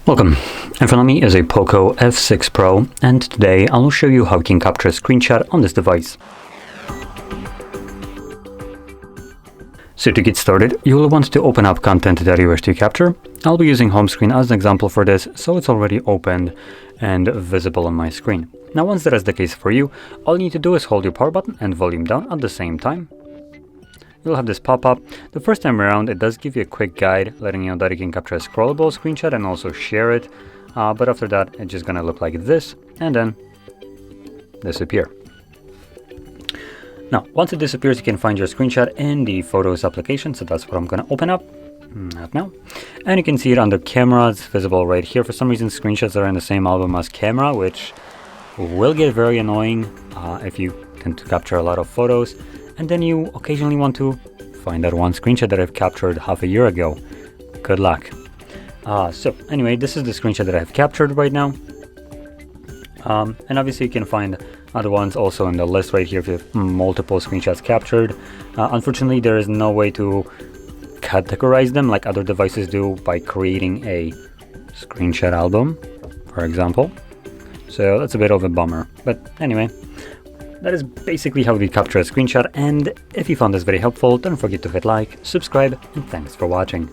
Welcome, in front of me is a Poco F6 Pro, and today I'll show you how you can capture a screenshot on this device. So to get started, you will want to open up content that you wish to capture. I'll be using home screen as an example for this, so it's already opened and visible on my screen. Now once that is the case for you, all you need to do is hold your power button and volume down at the same time. You'll have this pop-up. The first time around, it does give you a quick guide, letting you know that you can capture a scrollable screenshot and also share it. But after that, it's just gonna look like this, and then disappear. Now, once it disappears, you can find your screenshot in the Photos application, so that's what I'm gonna open up. Not now. And you can see it under camera. It's visible right here. For some reason, screenshots are in the same album as camera, which will get very annoying if you tend to capture a lot of photos. And then you occasionally want to find that one screenshot that I've captured half a year ago. Good luck. So anyway, this is the screenshot that I've captured right now. And obviously you can find other ones also in the list right here if you have multiple screenshots captured. Unfortunately, there is no way to categorize them like other devices do by creating a screenshot album, for example. So that's a bit of a bummer. But anyway, that is basically how we capture a screenshot, and if you found this very helpful, don't forget to hit like, subscribe, and thanks for watching.